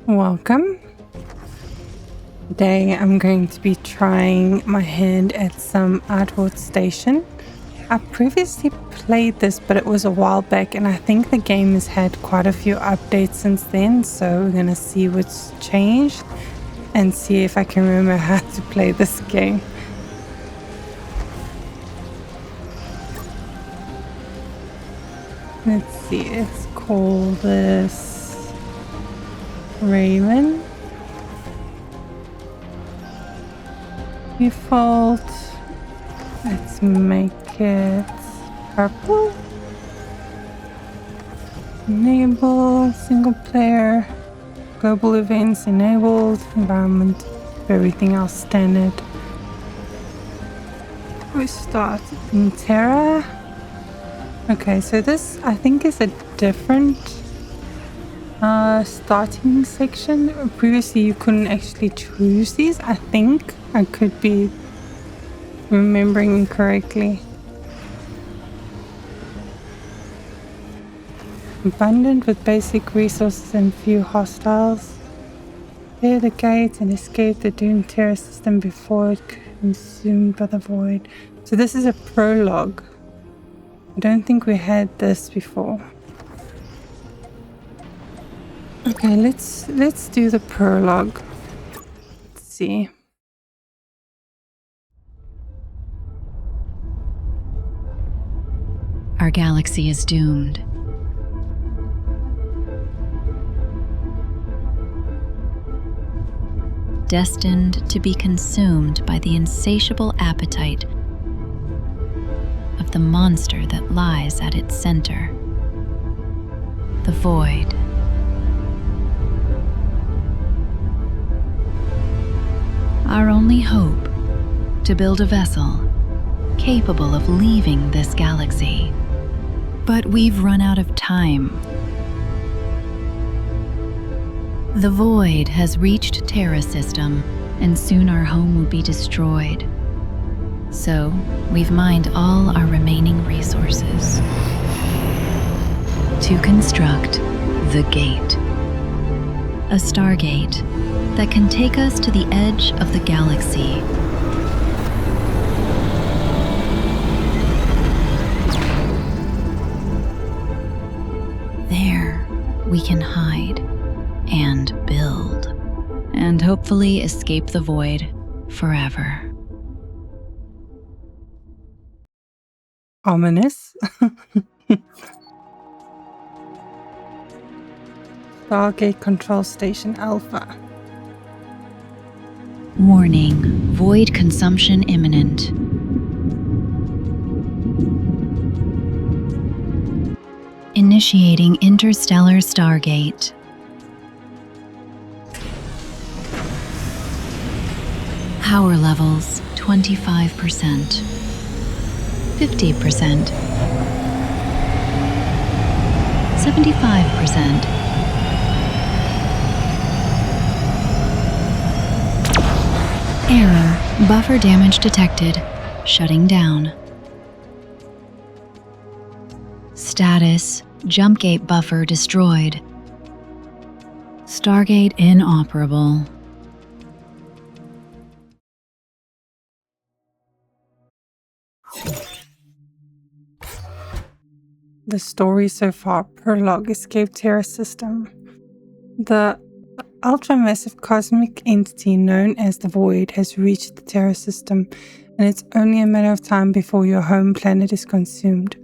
Welcome. Today I'm going to be trying my hand at some Outworld Station. I previously played this, but it was a while back, and I think the game has had quite a few updates since then, so we're going to see what's changed and see if I can remember how to play this game. Let's see, let's call this Raven. Default. Let's make it purple. Enable, single player, global events enabled, environment, everything else standard. We start in Terra. Okay, so this I think is a different starting section. Previously you couldn't actually choose these. I think I could be remembering incorrectly. Abundant with basic resources and few hostiles. Clear the gate and escape the doomed terror system before it consumed by the void. So this is a prologue. I don't think we had this before. Okay, let's do the prologue. Let's see. Our galaxy is doomed. Destined to be consumed by the insatiable appetite of the monster that lies at its center, the void. Our only hope, to build a vessel capable of leaving this galaxy. But we've run out of time. The void has reached Terra system, and soon our home will be destroyed. So, we've mined all our remaining resources to construct the Gate. A stargate that can take us to the edge of the galaxy. There, we can hide and build, and hopefully escape the void forever. Ominous. Stargate Control Station Alpha. Warning, void consumption imminent. Initiating interstellar stargate. Power levels 25%, 50%, 75%. Error, buffer damage detected, shutting down. Status, jump gate buffer destroyed. Stargate inoperable. The story so far. Prologue. Escape Terra system. The ultramassive cosmic entity known as the Void has reached the Terra system, and it's only a matter of time before your home planet is consumed.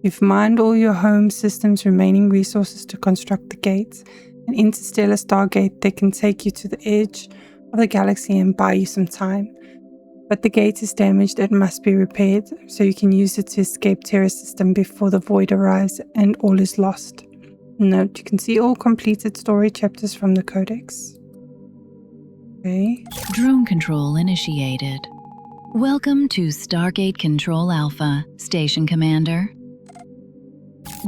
You've mined all your home system's remaining resources to construct the gates, an interstellar stargate that can take you to the edge of the galaxy and buy you some time. But the gate is damaged and must be repaired, so you can use it to escape Terra system before the void arrives and all is lost. Note, you can see all completed story chapters from the codex. Okay. Drone control initiated. Welcome to Stargate Control Alpha, Station Commander.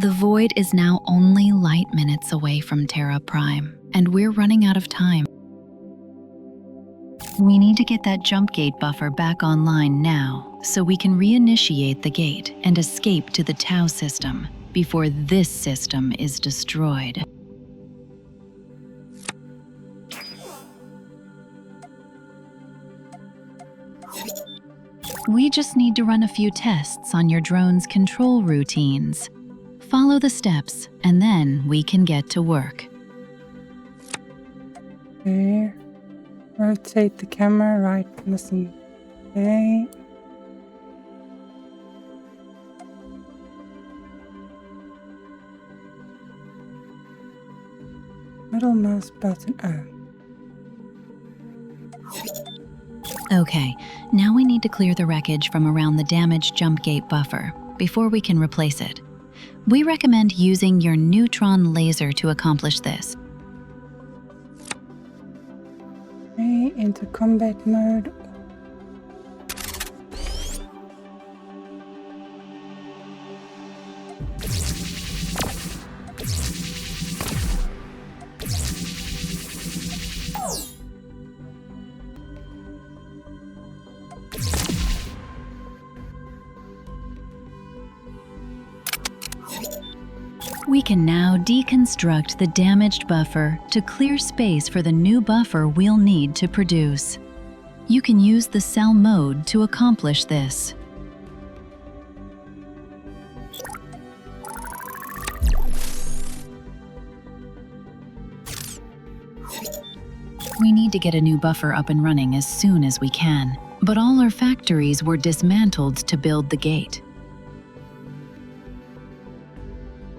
The void is now only light minutes away from Terra Prime, and we're running out of time. We need to get that jump gate buffer back online now, so we can reinitiate the gate and escape to the Tau system before this system is destroyed. We just need to run a few tests on your drone's control routines. Follow the steps, and then we can get to work. Okay. Rotate the camera, right, listen. Okay. Middle mouse button, Okay, now we need to clear the wreckage from around the damaged jump gate buffer before we can replace it. We recommend using your neutron laser to accomplish this. Okay, into combat mode. We can now deconstruct the damaged buffer to clear space for the new buffer we'll need to produce. You can use the cell mode to accomplish this. We need to get a new buffer up and running as soon as we can, but all our factories were dismantled to build the gate.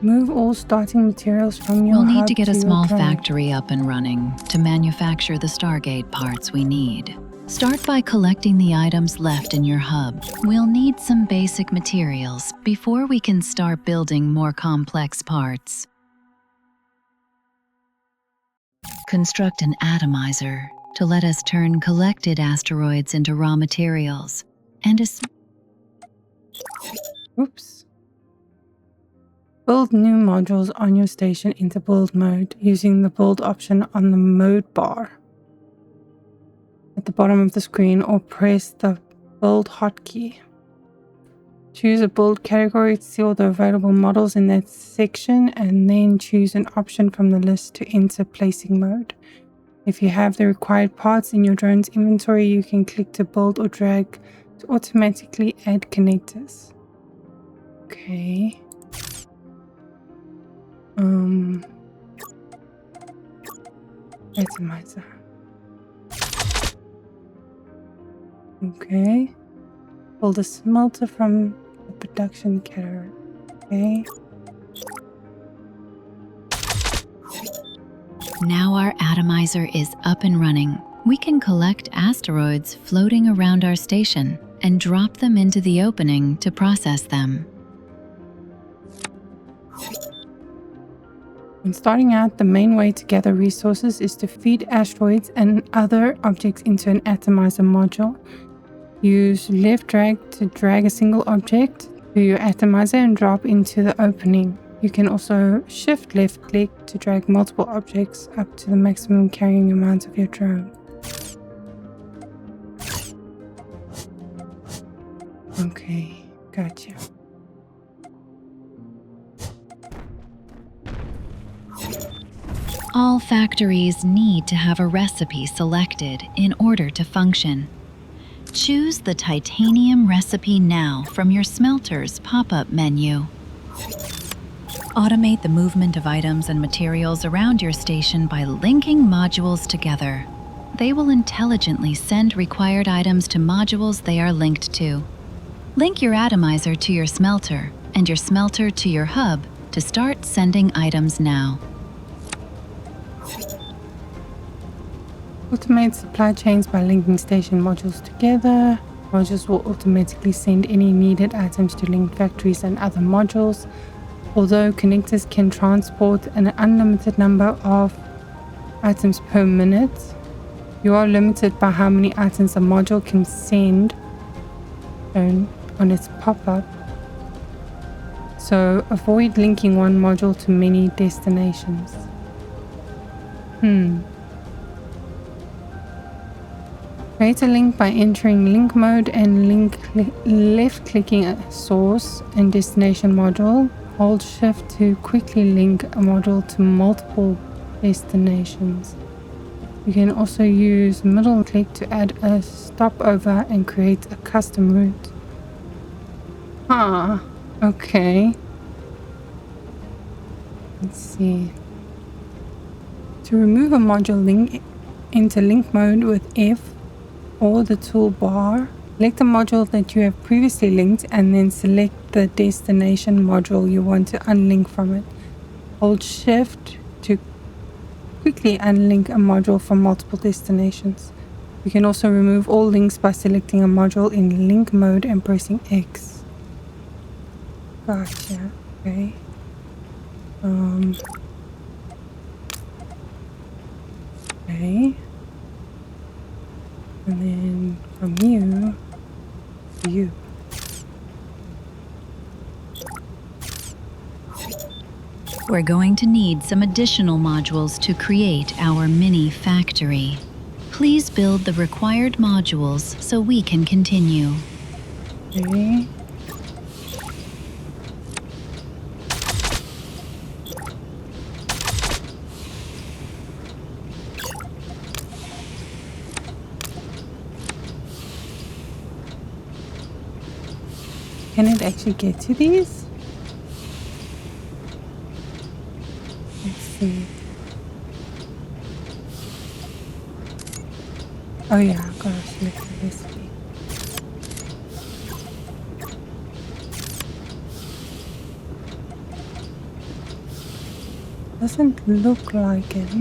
Move all starting materials from your We'll need hub to get a your small drone. factory up and running to manufacture the Stargate parts we need. Start by collecting the items left in your hub. We'll need some basic materials before we can start building more complex parts. Construct an atomizer to let us turn collected asteroids into raw materials and Oops. Build new modules on your station into build mode using the build option on the mode bar at the bottom of the screen, or press the build hotkey. Choose a build category to see all the available models in that section, and then choose an option from the list to enter placing mode. If you have the required parts in your drone's inventory, you can click to build or drag to automatically add connectors. Okay. Atomizer. Okay. Build a smelter from the production category. Okay. Now our atomizer is up and running. We can collect asteroids floating around our station and drop them into the opening to process them. When starting out, the main way to gather resources is to feed asteroids and other objects into an atomizer module. Use left drag to drag a single object to your atomizer and drop into the opening. You can also shift left click to drag multiple objects up to the maximum carrying amount of your drone. Okay, gotcha. All factories need to have a recipe selected in order to function. Choose the titanium recipe now from your smelter's pop-up menu. Automate the movement of items and materials around your station by linking modules together. They will intelligently send required items to modules they are linked to. Link your atomizer to your smelter and your smelter to your hub to start sending items now. Automate supply chains by linking station modules together. Modules will automatically send any needed items to linked factories and other modules. Although connectors can transport an unlimited number of items per minute, you are limited by how many items a module can send on its pop-up. So avoid linking one module to many destinations. Create a link by entering link mode and left-clicking a source and destination module. Hold shift to quickly link a module to multiple destinations. You can also use middle click to add a stopover and create a custom route. Huh. Okay. Let's see. To remove a module link, enter link mode with F or the toolbar. Select the module that you have previously linked and then select the destination module you want to unlink from it. Hold Shift to quickly unlink a module from multiple destinations. You can also remove all links by selecting a module in link mode and pressing X. Gotcha. Okay. Okay. And then from you to you. We're going to need some additional modules to create our mini factory. Please build the required modules so we can continue. Okay. Can it actually get to these? Let's see. Oh yeah, I've got to select the recipe. Doesn't look like it.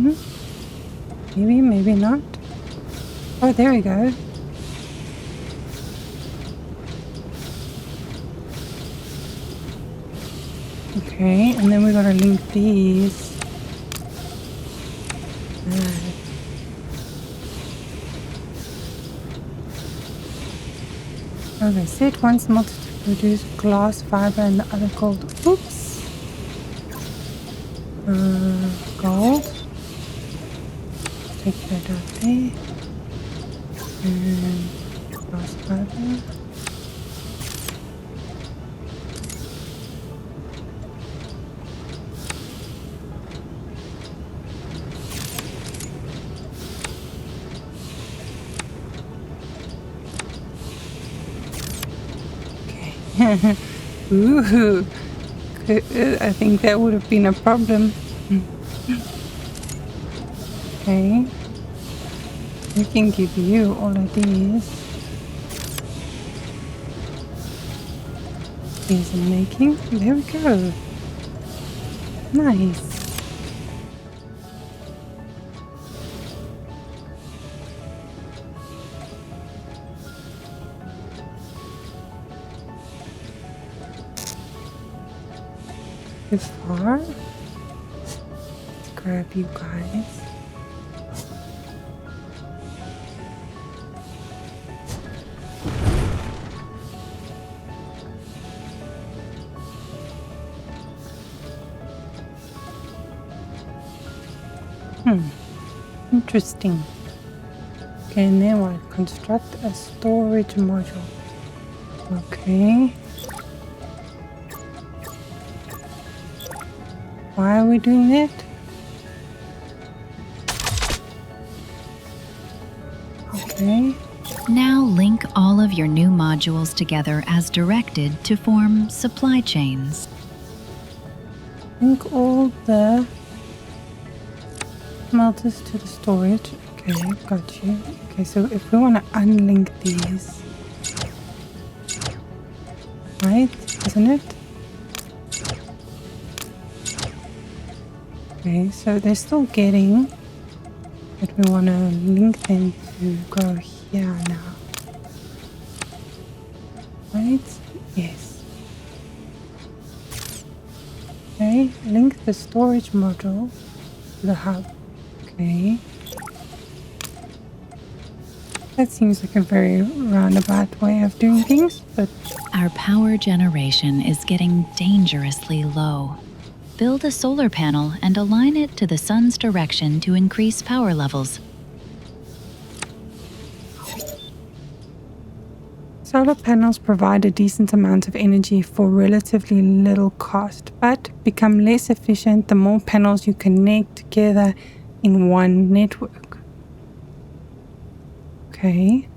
Maybe, maybe not. Oh, there we go. Okay, and then we gotta link these. Okay, set one smelter to produce glass fiber and the other called, oops, gold. Take that out there. And glass fiber. Ooh, I think that would have been a problem. Okay, we can give you all of these. These are making. There we go. Nice. This far. Let's grab you guys. Interesting. Okay, now what? Construct a storage module. Okay. Why are we doing that? Okay. Now link all of your new modules together as directed to form supply chains. Link all the smelters to the storage. Okay, got you. Okay, so if we want to unlink these, right? Isn't it? Okay, so they're still getting, but we want to link them to go here now. Right? Yes. Okay, link the storage module to the hub. Okay. That seems like a very roundabout way of doing things, but Our power generation is getting dangerously low. Build a solar panel and align it to the sun's direction to increase power levels. solar panels provide a decent amount of energy for relatively little cost, but become less efficient the more panels you connect together in one network. Okay.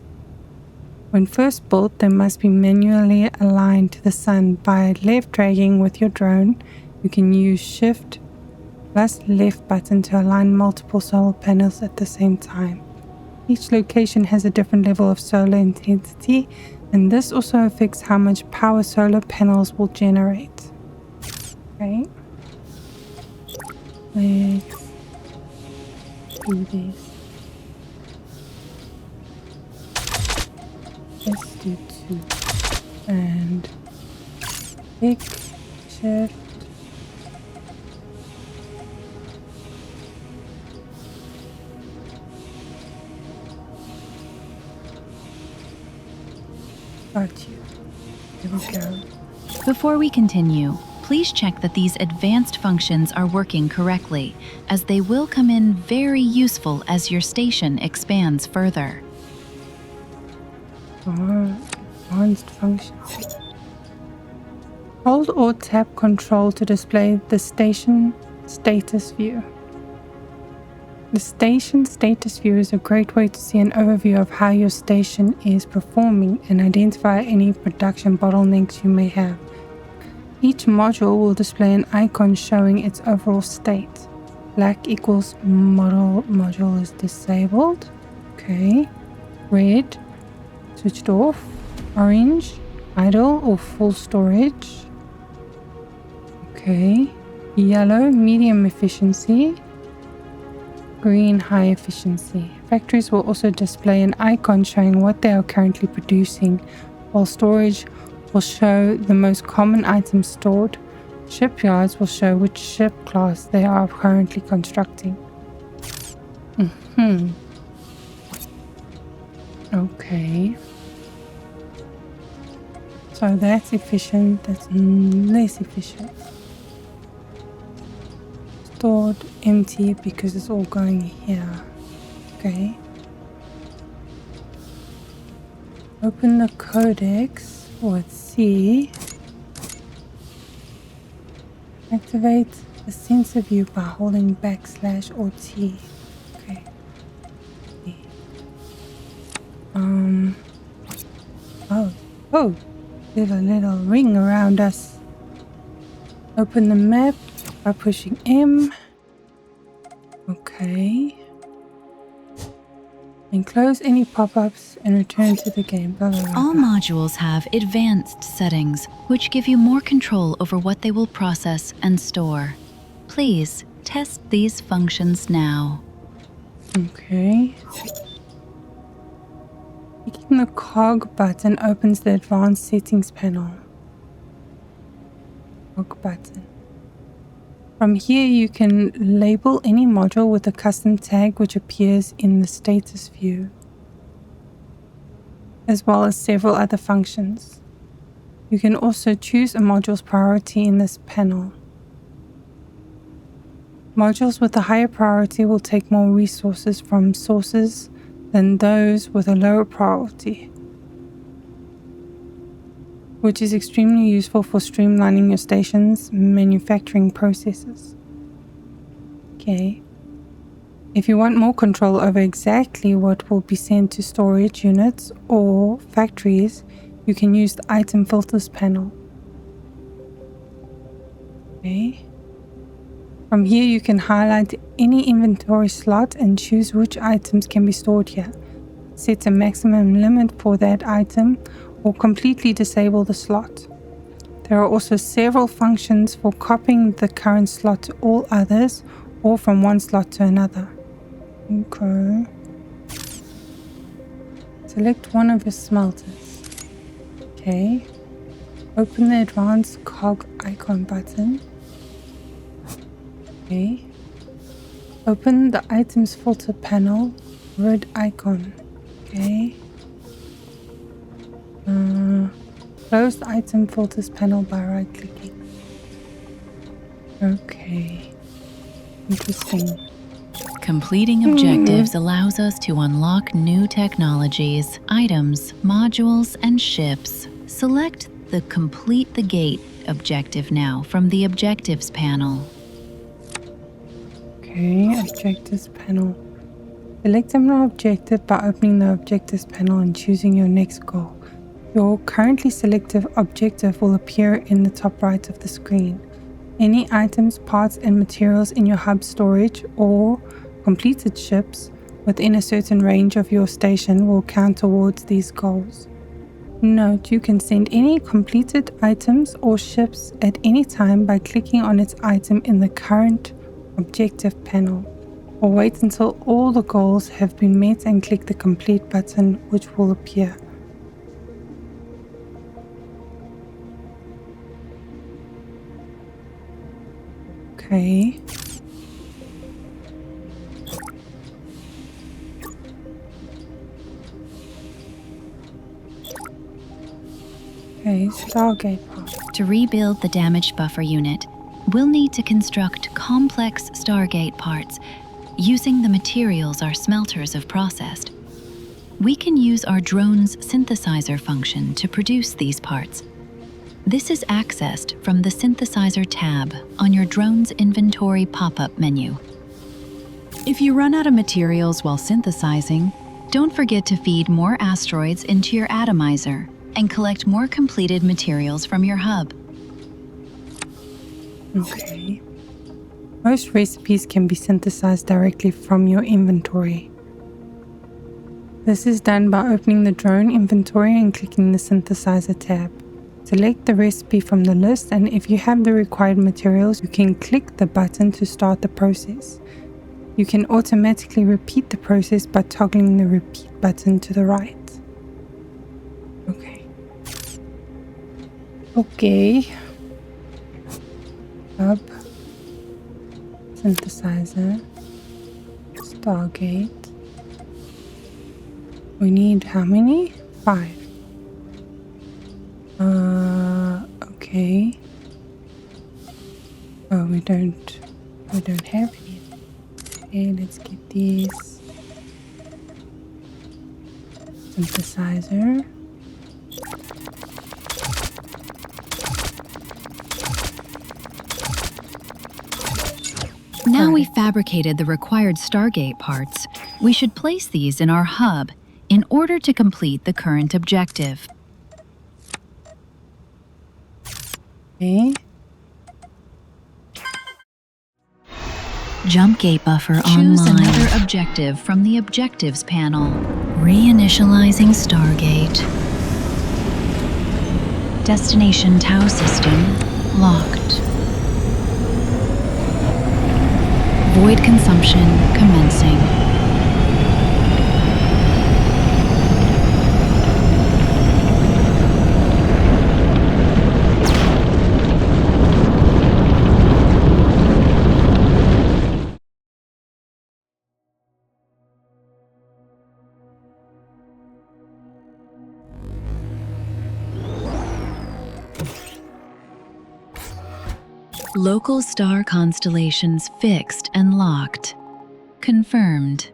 When first built, they must be manually aligned to the sun. By left dragging with your drone, you can use shift plus left button to align multiple solar panels at the same time. Each location has a different level of solar intensity, and this also affects how much power solar panels will generate. Okay. Let's do this. Let's do 2. And pick, shift. Got you. Here we go. Before we continue, please check that these advanced functions are working correctly, as they will come in very useful as your station expands further. Advanced functions. Hold or tap Control to display the station status view. The station status view is a great way to see an overview of how your station is performing and identify any production bottlenecks you may have. Each module will display an icon showing its overall state. Black equals module is disabled. Okay. Red, switched off. Orange, idle or full storage. Okay. Yellow, medium efficiency. Green, high efficiency. Factories will also display an icon showing what they are currently producing, while storage will show the most common items stored. Shipyards will show which ship class they are currently constructing. Okay. So that's efficient, that's less efficient. Stored, empty, because it's all going here. Okay. Open the codex with C. Activate the sensor view by holding backslash or T. Okay. Oh, there's a little ring around us. Open the map by pushing M. Okay. And close any pop-ups and return to the game. Blah, blah, blah, All blah. modules have advanced settings, which give you more control over what they will process and store. Please test these functions now. Okay. Clicking the cog button opens the advanced settings panel. Cog button. From here you can label any module with a custom tag which appears in the status view, as well as several other functions. You can also choose a module's priority in this panel. Modules with a higher priority will take more resources from sources than those with a lower priority, which is extremely useful for streamlining your station's manufacturing processes. Okay. If you want more control over exactly what will be sent to storage units or factories, you can use the item filters panel. Okay. From here you can highlight any inventory slot and choose which items can be stored here. Set a maximum limit for that item or completely disable the slot. There are also several functions for copying the current slot to all others or from one slot to another. Okay. Select one of your smelters. Okay. Open the advanced cog icon button. Okay. Open the items filter panel, red icon. Okay. Close the item filters panel by right clicking. Okay. Interesting. Completing objectives allows us to unlock new technologies, items, modules, and ships. Select the Complete the Gate objective now from the Objectives panel. Okay, objectives panel. Select an objective by opening the objectives panel and choosing your next goal. Your currently selected objective will appear in the top right of the screen. Any items, parts, and materials in your hub storage or completed ships within a certain range of your station will count towards these goals. Note, you can send any completed items or ships at any time by clicking on its item in the current objective panel, or wait until all the goals have been met and click the complete button, which will appear. Okay. Okay, Stargate pod. To rebuild the damaged buffer unit, we'll need to construct complex Stargate parts using the materials our smelters have processed. We can use our drone's synthesizer function to produce these parts. This is accessed from the Synthesizer tab on your drone's inventory pop-up menu. If you run out of materials while synthesizing, don't forget to feed more asteroids into your atomizer and collect more completed materials from your hub. Okay. Most recipes can be synthesized directly from your inventory. This is done by opening the drone inventory and clicking the Synthesizer tab. Select the recipe from the list, and if you have the required materials, you can click the button to start the process. You can automatically repeat the process by toggling the repeat button to the right. Okay. Hub. Synthesizer. Stargate. We need how many? 5. Okay. Oh, we don't have any. Okay, let's get these. Synthesizer. Now we've fabricated the required Stargate parts, we should place these in our hub in order to complete the current objective. Okay. Jump gate buffer Choose online. another Another objective from the objectives panel. Reinitializing Stargate. Destination Tau system locked. Void consumption commencing. Local star constellations fixed and locked. Confirmed.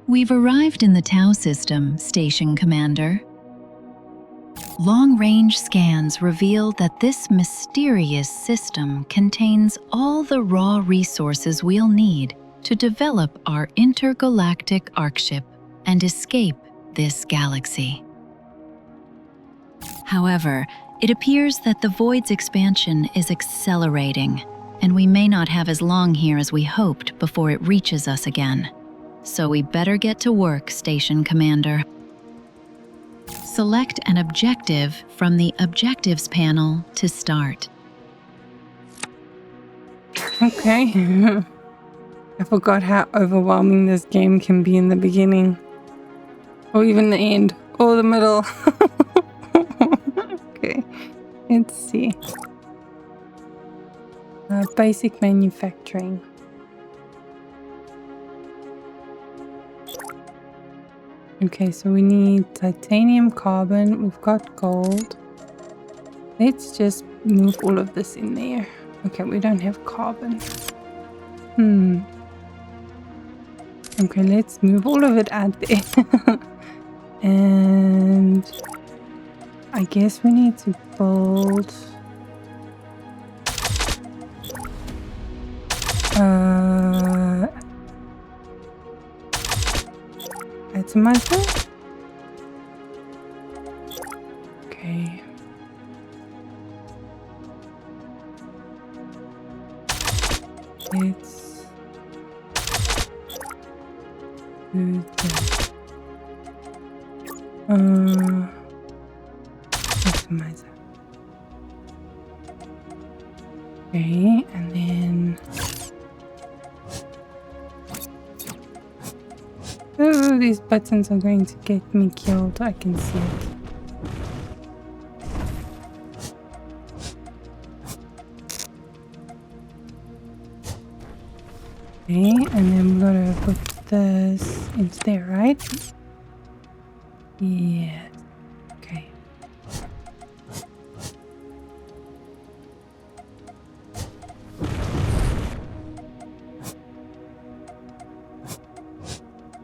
We've arrived in the Tau system, Station Commander. Long-range scans reveal that this mysterious system contains all the raw resources we'll need to develop our intergalactic Arkship and escape this galaxy. However, it appears that the Void's expansion is accelerating, and we may not have as long here as we hoped before it reaches us again. So we better get to work, Station Commander. Select an objective from the Objectives panel to start. Okay. I forgot how overwhelming this game can be in the beginning. Or even the end. Or the middle. Okay. Let's see. Basic manufacturing. Okay, so we need titanium, carbon. We've got gold. Let's just move all of this in there. Okay, we don't have carbon. Okay, let's move all of it out there. And I guess we need to build Atomizer? Okay. Let's do this. Atomizer. Okay, and then oh, these buttons are going to get me killed. I can see it. Okay, and then we're gonna put this into there, right? Yes. Okay.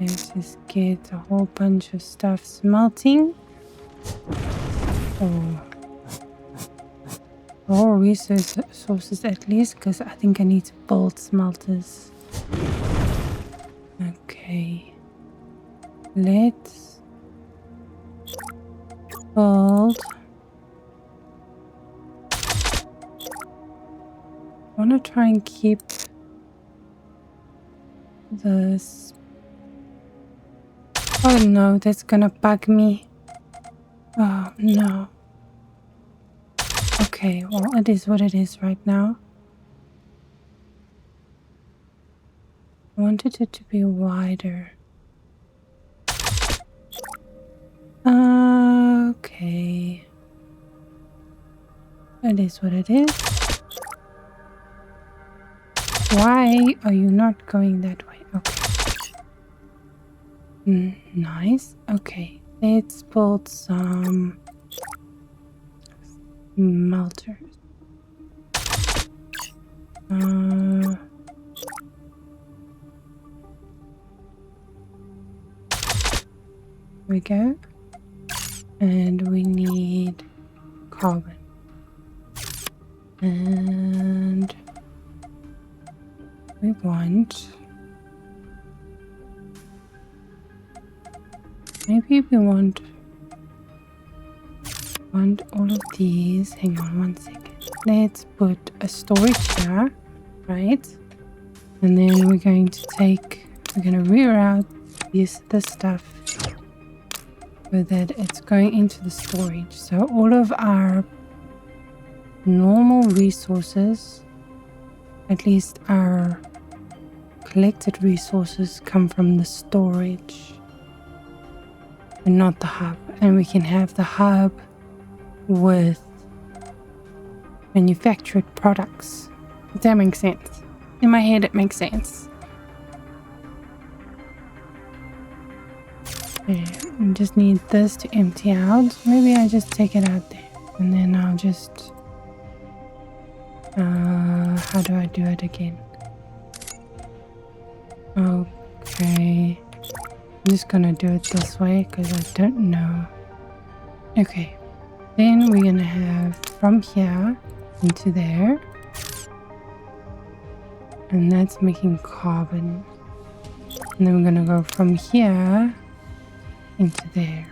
Let's just get a whole bunch of stuff smelting. Or resources at least, because I think I need to build smelters. Okay. Let's build. I want to try and keep this. Oh no, that's gonna bug me. Oh no. Okay, well, it is what it is right now. I wanted it to be wider. Okay. It is what it is. Why are you not going that way? Okay. Nice. Okay. Let's build some smelters. Here we go. And we need carbon. And we want... Maybe we want all of these. Hang on one second. Let's put a storage here, right? And then we're going to reroute this stuff so that it's going into the storage. So all of our normal resources, at least our collected resources, come from the storage and not the hub. And we can have the hub with manufactured products. If that makes sense. In my head it makes sense. Okay, we just need this to empty out. Maybe I just take it out there and then I'll just how do I do it again? Okay, I'm just gonna do it this way because I don't know. Okay, then we're gonna have from here into there, and that's making carbon. And then we're gonna go from here into there.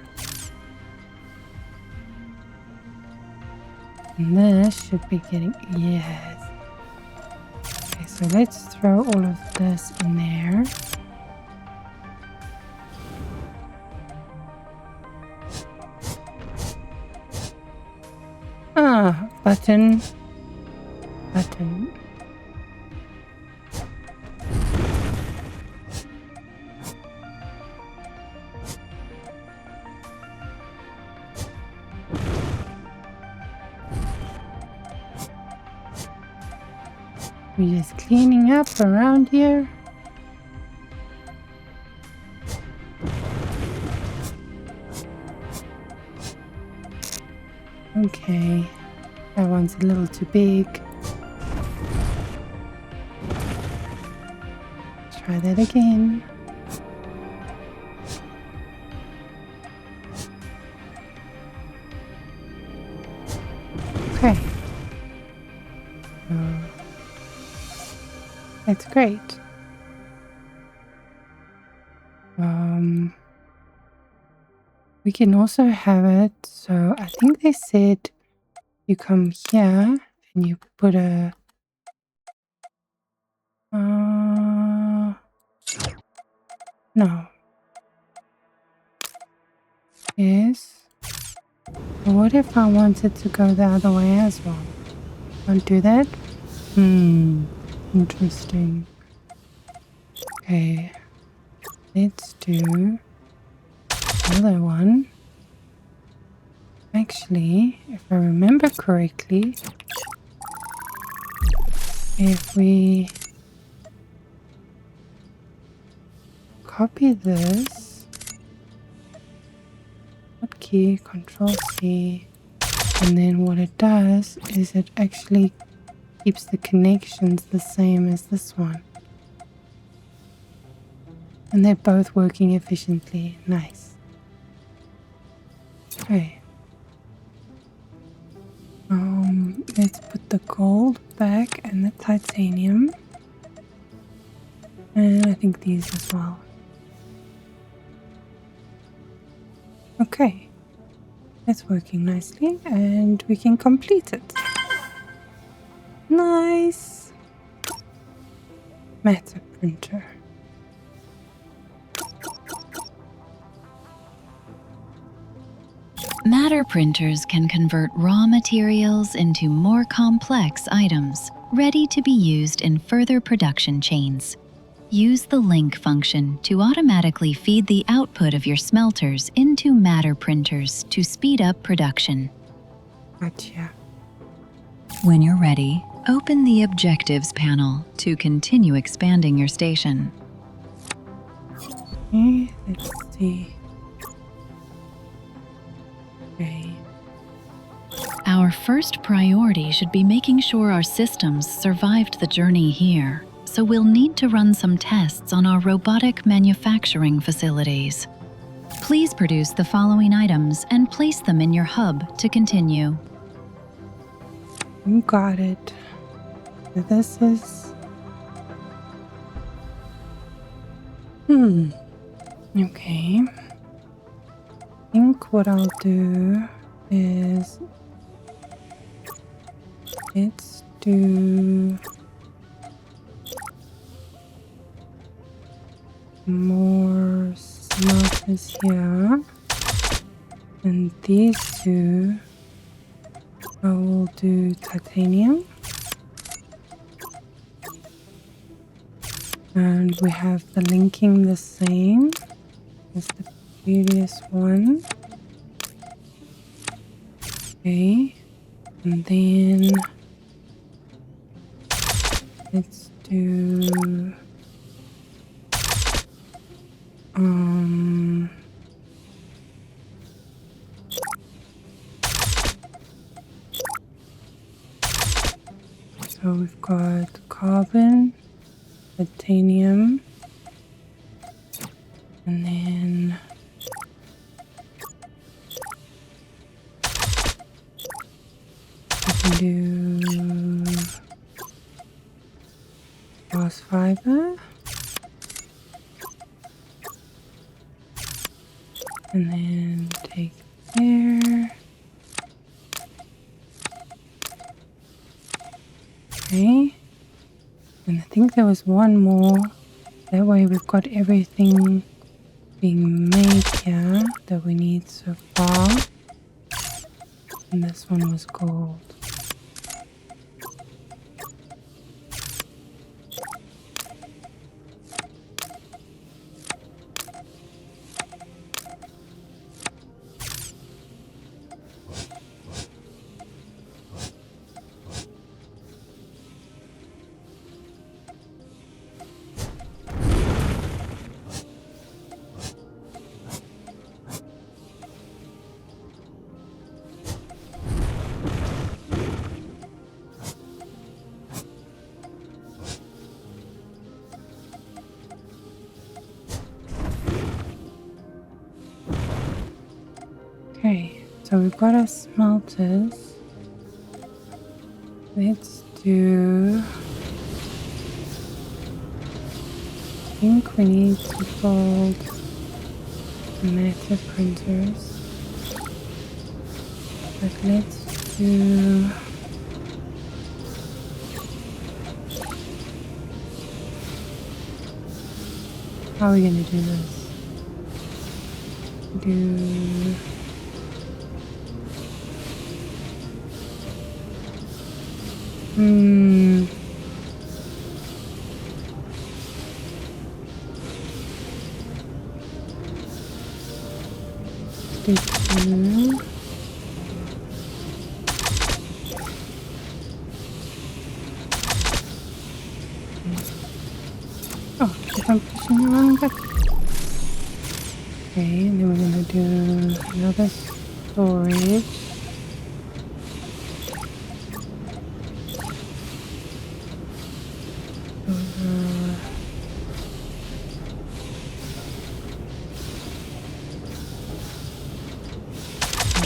And this should be getting, yes. Okay, so let's throw all of this in there. Button. We're just cleaning up around here. Okay, that one's a little too big. Try that again. Okay. That's great. We can also have it, so I think they said you come here and you put a no. Yes. But what if I wanted to go the other way as well? Can't do that? Interesting. Okay. Let's do another one. Actually, if I remember correctly, if we copy this, hotkey, Control C, and then what it does is it actually keeps the connections the same as this one. And they're both working efficiently. Nice. Okay. Let's put the gold back and the titanium. And I think these as well. Okay. It's working nicely and we can complete it. Nice. Matter printer. Matter printers can convert raw materials into more complex items, ready to be used in further production chains. Use the link function to automatically feed the output of your smelters into matter printers to speed up production. Gotcha. When you're ready, open the Objectives panel to continue expanding your station. Okay, let's see. Okay. Our first priority should be making sure our systems survived the journey here, so we'll need to run some tests on our robotic manufacturing facilities. Please produce the following items and place them in your hub to continue. You got it. This is... Okay. I think what I'll do is... Let's do... more smelters here. And these two... I will do titanium. And we have the linking the same as the previous one. Okay. And then let's do so we've got carbon, titanium, and then we can do glass fiber, and then take there. Okay, and I think there was one more. That way we've got everything being made here that we need so far. And this one was gold. Okay, so we've got our smelters. Let's do... I think we need to fold matter printers. But let's do how are we gonna do this? Do do two. Oh, if I'm pushing the wrong button. Okay, and then we're gonna do another storage.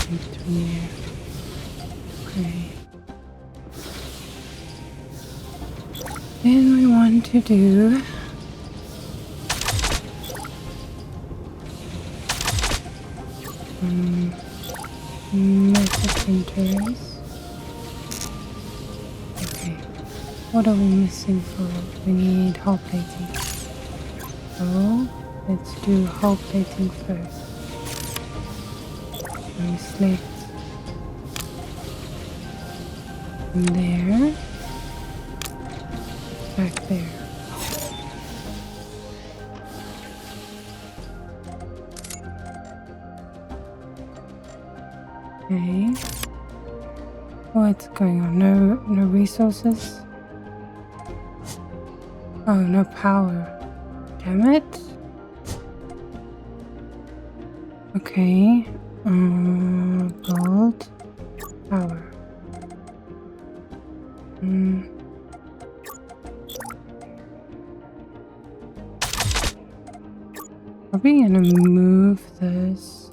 Between there. Okay. Then we want to do matter printers. Okay. What are we missing for? We need hull plating. So let's do hull plating first. And we select from there, back there. Okay. What's going on? No resources? Oh, no power. Damn it. Okay. Gold. Power. Probably gonna move this.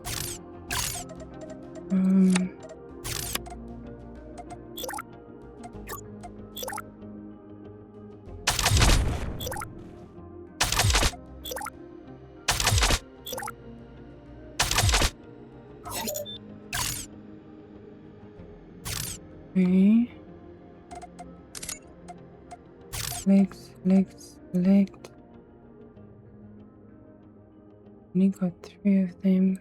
Okay. Select. Only got 3 of them.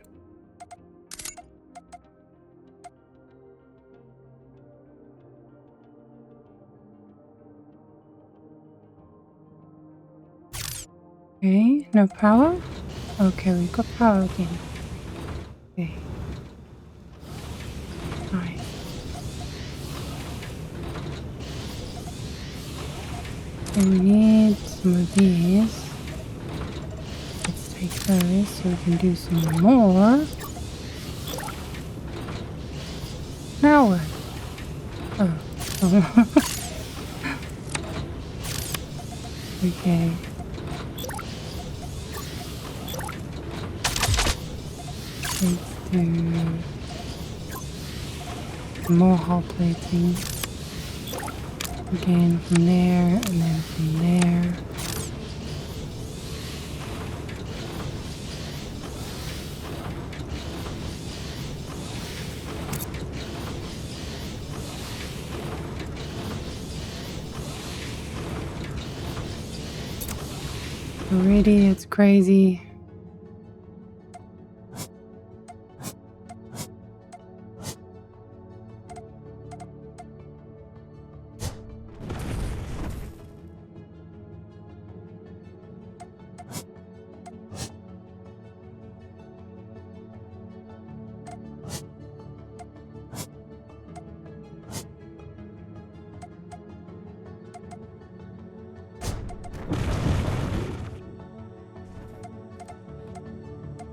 Okay, no power? Okay, we got power again. Okay. Alright. And we need some of these. Let's take those so we can do some more. Now what? Oh. Okay. Let's do more hull plating. Again from there and then from there. Already it's crazy.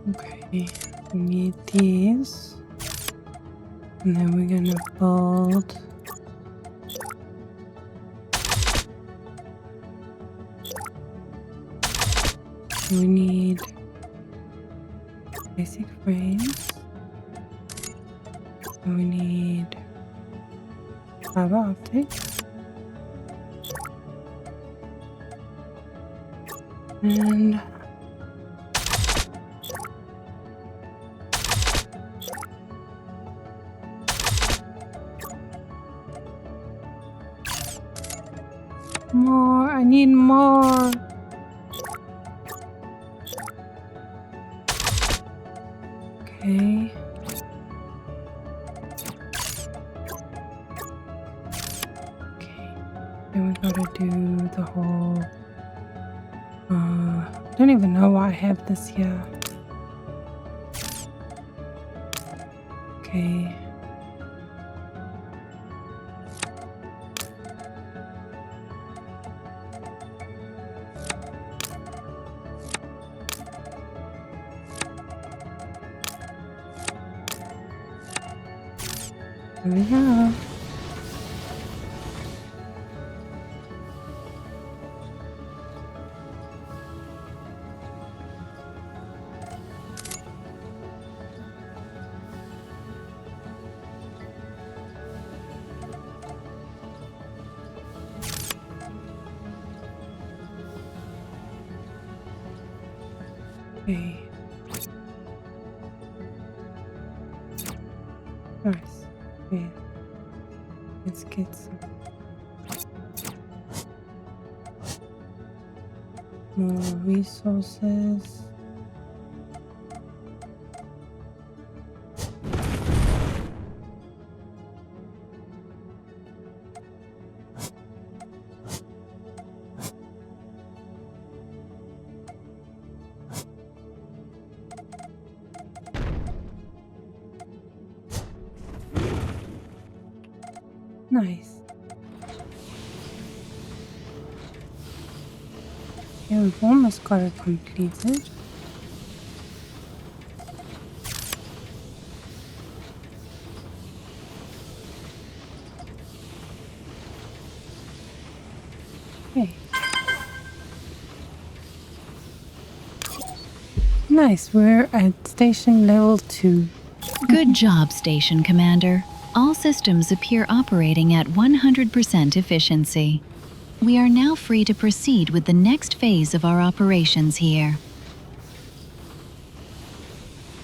Okay, we need these. And then we're gonna build we need basic frames. And we need fiber optics. And More. I need more. Okay. Okay. Then we gotta do the whole... I don't even know why I have this here. Okay. Here we go. Okay. Nice. Okay. Let's get some more resources. Nice. Yeah, we've almost got it completed. Okay. Nice, we're at station level 2. Good job, Station Commander. All systems appear operating at 100% efficiency. We are now free to proceed with the next phase of our operations here.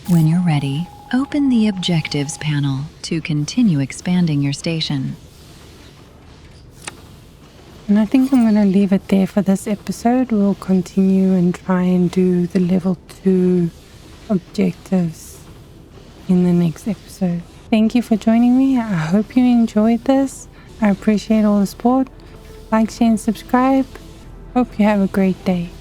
When you're ready, open the Objectives panel to continue expanding your station. And I think I'm going to leave it there for this episode. We'll continue and try and do the level 2 objectives in the next episode. Thank you for joining me. I hope you enjoyed this. I appreciate all the support. Like, share, and subscribe. Hope you have a great day.